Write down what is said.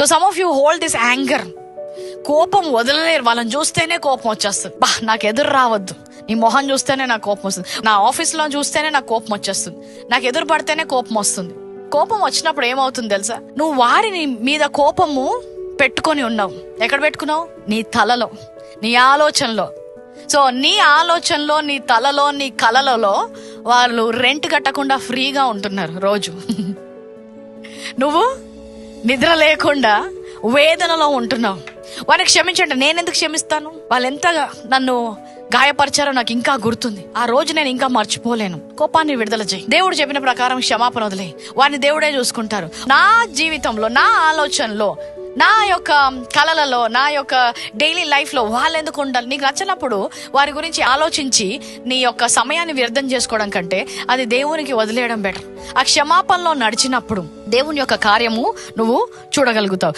So some of you hold this anger. కోపం వదలలేరు. వాళ్ళని చూస్తేనే కోపం వచ్చేస్తుంది. నాకు ఎదురు రావద్దు, నీ మొహం చూస్తేనే నాకు కోపం వస్తుంది, నా ఆఫీస్లో చూస్తేనే నాకు కోపం వచ్చేస్తుంది, నాకు ఎదురు పడితేనే కోపం వస్తుంది. కోపం వచ్చినప్పుడు ఏమవుతుంది తెలుసా? నువ్వు వారిని మీద కోపము పెట్టుకొని ఉన్నావు. ఎక్కడ పెట్టుకున్నావు? నీ తలలో, నీ ఆలోచనలో. సో నీ ఆలోచనలో, నీ తలలో, నీ కలలలో వాళ్ళు రెంట్ కట్టకుండా ఫ్రీగా ఉంటున్నారు రోజు. నువ్వు నిద్ర లేకుండా వేదనలో ఉంటున్నావు. వారికి క్షమించండి. నేనెందుకు క్షమిస్తాను? వాళ్ళు ఎంతగా నన్ను గాయపరిచారో నాకు ఇంకా గుర్తుంది. ఆ రోజు నేను ఇంకా మర్చిపోలేను. కోపాన్ని విడుదల చేయి. దేవుడు చెప్పిన ప్రకారం క్షమాపణ వదిలే. వారిని దేవుడే చూసుకుంటారు. నా జీవితంలో, నా ఆలోచనలో, నా యొక్క కలలలో, నా యొక్క డైలీ లైఫ్ లో వాళ్ళు ఎందుకు ఉండాలి? నీకు నచ్చినప్పుడు వారి గురించి ఆలోచించి నీ యొక్క సమయాన్ని వ్యర్థం చేసుకోవడం కంటే అది దేవునికి వదిలేయడం బెటర్. ఆ క్షమాపణలో నడిచినప్పుడు దేవుని యొక్క కార్యము నువ్వు చూడగలుగుతావు.